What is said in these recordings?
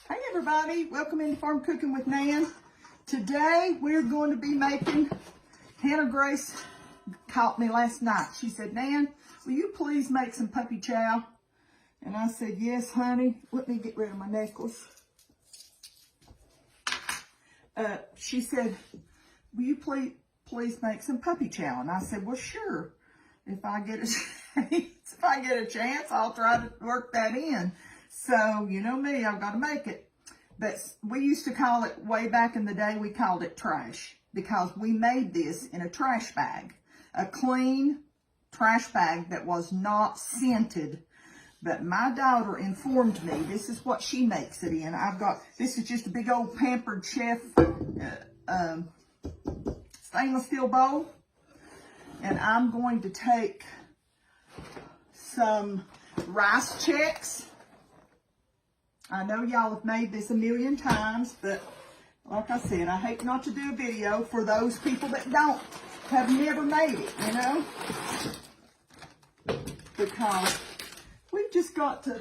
Hey everybody, welcome into Farm Cooking with Nan. Today we're going to be making, Hannah Grace caught me last night. She said, Nan, will you please make some puppy chow? And I said, yes, honey. Let me get rid of my necklace. She said, will you please make some puppy chow? And I said, well, sure. If I get a chance, I'll try to work that in. So, you know me, I've got to make it. But we used to call it, way back in the day, we called it trash. Because we made this in a trash bag. A clean trash bag that was not scented. But my daughter informed me, this is what she makes it in. This is just a big old Pampered Chef stainless steel bowl. And I'm going to take some rice checks. I know y'all have made this a million times, but like I said, I hate not to do a video for those people that have never made it, you know? Because we've just got to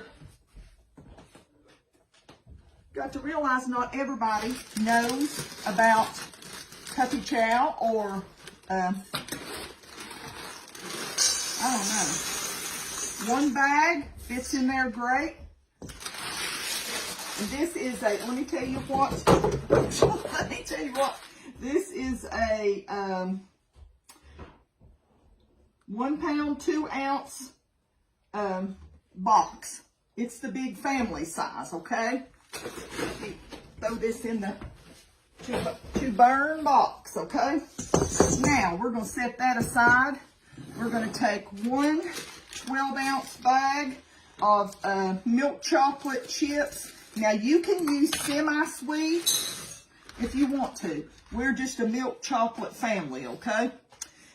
realize not everybody knows about puppy chow or, I don't know. One bag fits in there great. And this is a, let me tell you what, this is a 1 pound, 2 ounce box. It's the big family size, okay? Let me throw this in the to burn box, okay? Now, we're going to set that aside. We're going to take one 12-ounce bag of milk chocolate chips. Now, you can use semi-sweet if you want to. We're just a milk chocolate family, okay?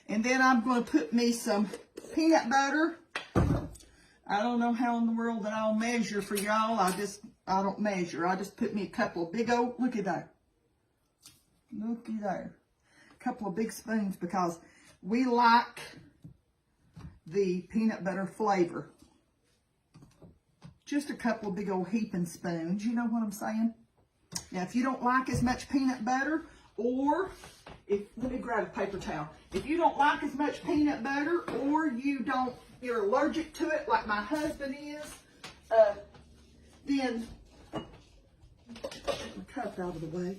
And then I'm going to put me some peanut butter. I don't know how in the world that I'll measure for y'all. I don't measure. I just put me a couple of big old, looky there. Looky there. A couple of big spoons because we like the peanut butter flavor. Just a couple of big old heaping spoons, you know what I'm saying? Now, if you don't like as much peanut butter, or let me grab a paper towel. If you don't like as much peanut butter, or you're allergic to it, like my husband is, then, my cup out of the way,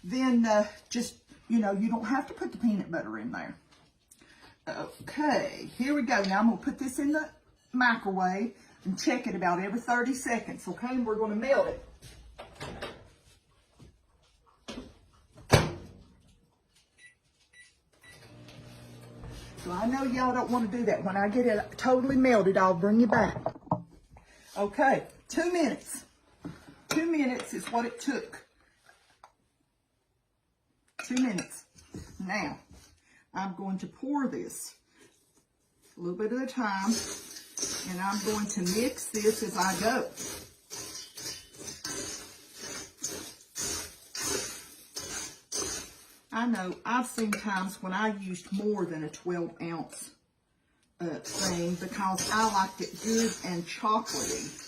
then just, you know, you don't have to put the peanut butter in there. Okay, here we go. Now I'm going to put this in the microwave and check it about every 30 seconds, okay? And we're going to melt it. So I know y'all don't want to do that. When I get it totally melted, I'll bring you back. Okay, 2 minutes. 2 minutes is what it took. 2 minutes. Now, I'm going to pour this a little bit at a time, and I'm going to mix this as I go. I know I've seen times when I used more than a 12-ounce thing because I liked it good and chocolatey.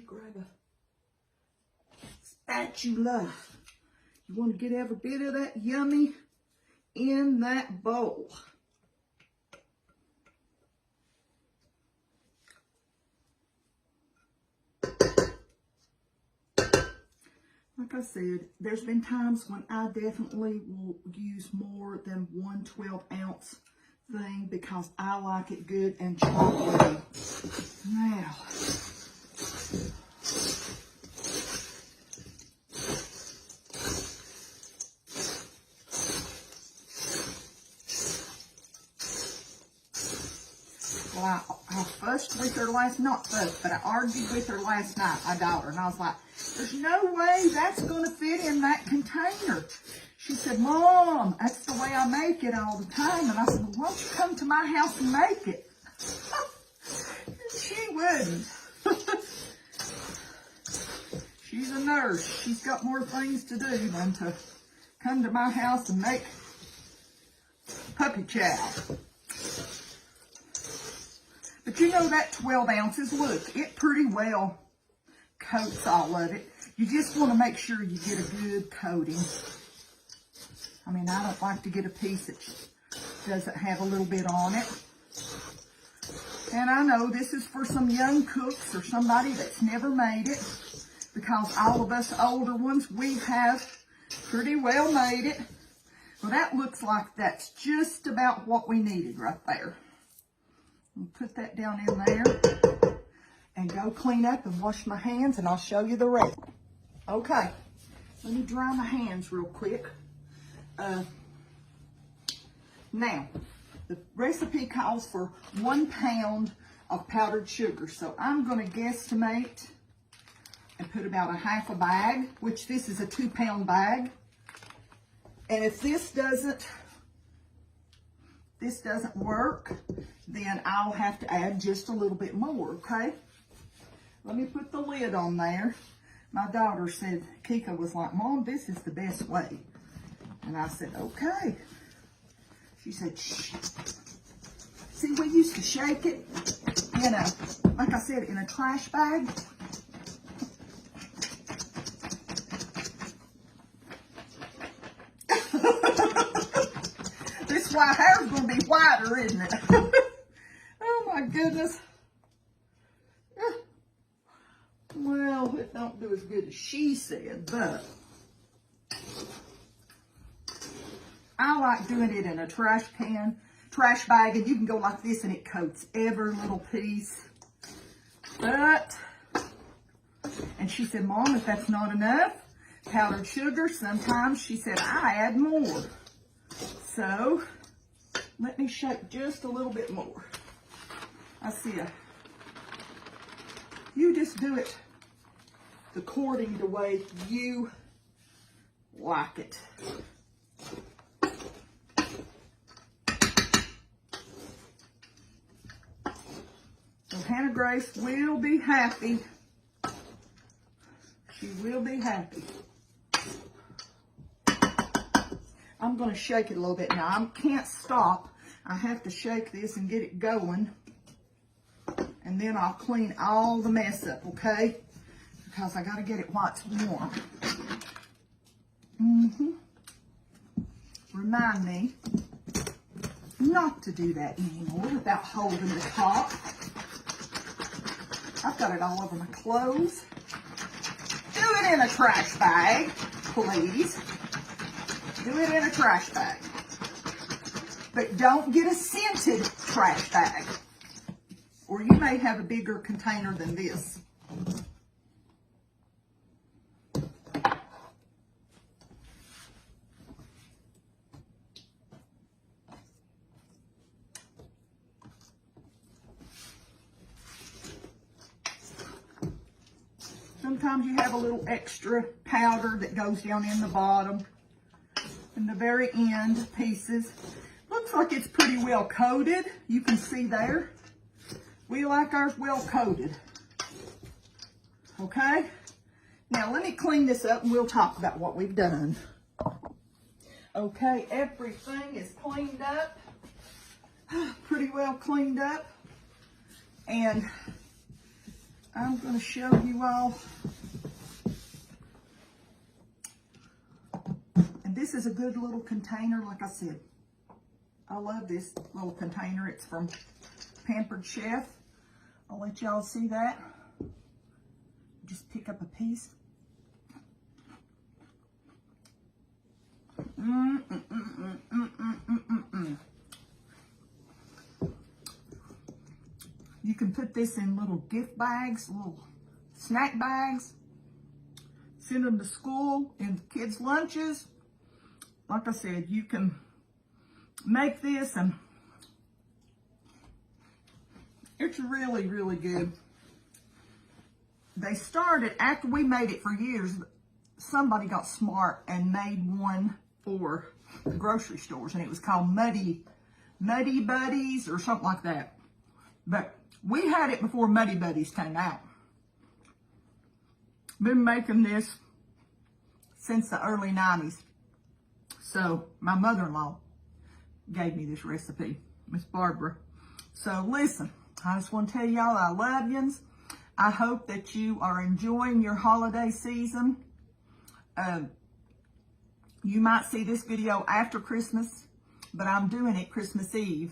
Grab a spatula. You want to get every bit of that yummy in that bowl. Like I said, there's been times when I definitely will use more than one 12-ounce thing because I like it good and chocolatey. Now, well, I fussed with her not fussed, but I argued with her last night, my daughter, and I was like, there's no way that's going to fit in that container. She said, Mom, that's the way I make it all the time. And I said, well, why don't you come to my house and make it? wouldn't. She's a nurse. She's got more things to do than to come to my house and make puppy chow. But you know that 12 ounces, look, it pretty well coats all of it. You just want to make sure you get a good coating. I mean, I don't like to get a piece that doesn't have a little bit on it. And I know this is for some young cooks or somebody that's never made it, because all of us older ones, we have pretty well made it. Well, that looks like that's just about what we needed right there. I'll put that down in there and go clean up and wash my hands, and I'll show you the rest. Okay, let me dry my hands real quick. Now, the recipe calls for 1 pound of powdered sugar, so I'm going to guesstimate and put about a half a bag, which this is a 2 pound bag. And if this doesn't work, then I'll have to add just a little bit more, okay? Let me put the lid on there. My daughter said, Kika was like, Mom, this is the best way. And I said, okay. She said, shh. See, we used to shake it in a, like I said, in a trash bag. This is why hair's going to be whiter, isn't it? Oh my goodness. Well, it don't do as good as she said, but I like doing it in a trash bag, and you can go like this and it coats every little piece. But, and she said, Mom, if that's not enough powdered sugar, sometimes she said, I add more. So, let me shake just a little bit more. I see you just do it according to the way you like it. So Hannah Grace will be happy. She will be happy. I'm going to shake it a little bit now. I can't stop. I have to shake this and get it going. And then I'll clean all the mess up, okay? Because I got to get it while it's warm. Remind me not to do that anymore without holding the top. I've got it all over my clothes. Do it in a trash bag, please. Do it in a trash bag. But don't get a scented trash bag, or you may have a bigger container than this. Sometimes you have a little extra powder that goes down in the bottom. In the very end pieces. Looks like it's pretty well coated. You can see there. We like ours well coated. Okay? Now let me clean this up and we'll talk about what we've done. Okay, everything is cleaned up. Pretty well cleaned up. And I'm going to show you all. And this is a good little container, like I said. I love this little container. It's from Pampered Chef. I'll let y'all see that. Just pick up a piece. You can put this in little gift bags, little snack bags. Send them to school in kids' lunches. Like I said, you can make this, and it's really, really good. They started, after we made it for years, somebody got smart and made one for the grocery stores, and it was called Muddy Buddies or something like that. But We had it before Muddy Buddies came out. Been making this since the early 90s. So my mother-in-law gave me this recipe, Miss Barbara. So listen, I just want to tell y'all I love yous. I hope that you are enjoying your holiday season. You might see this video after Christmas, but I'm doing it Christmas Eve.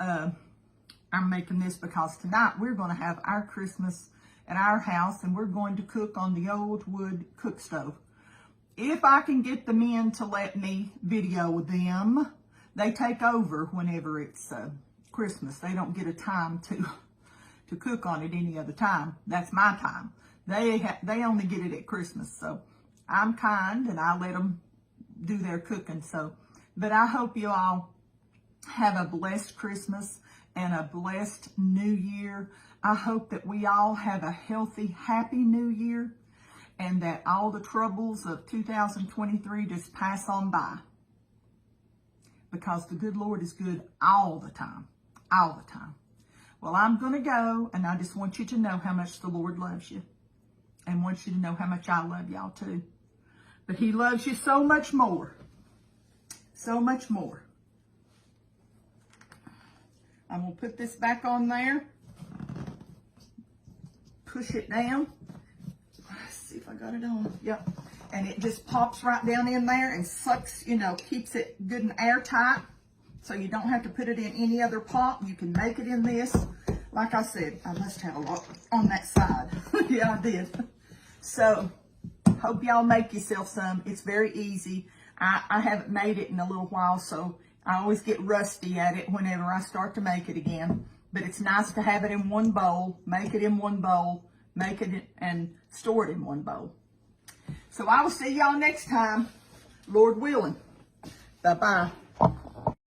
I'm making this because tonight we're going to have our Christmas at our house, and we're going to cook on the old wood cook stove. If I can get the men to let me video them, they take over whenever it's Christmas. They don't get a time to cook on it any other time. That's my time. They only get it at Christmas. So I'm kind and I let them do their cooking. So, but I hope you all have a blessed Christmas and a blessed New Year. I hope that we all have a healthy, happy New Year, and that all the troubles of 2023 just pass on by. Because the good Lord is good all the time. All the time. Well, I'm going to go, and I just want you to know how much the Lord loves you. And wants you to know how much I love y'all too. But he loves you so much more. So much more. I'm going to put this back on there. Push it down. Let's see if I got it on. Yep. And it just pops right down in there and sucks, you know, keeps it good and airtight. So you don't have to put it in any other pot. You can make it in this. Like I said, I must have a lot on that side. Yeah, I did. So, hope y'all make yourself some. It's very easy. I haven't made it in a little while, so I always get rusty at it whenever I start to make it again. But it's nice to have it in one bowl, make it in one bowl, make it and store it in one bowl. So I will see y'all next time, Lord willing. Bye-bye.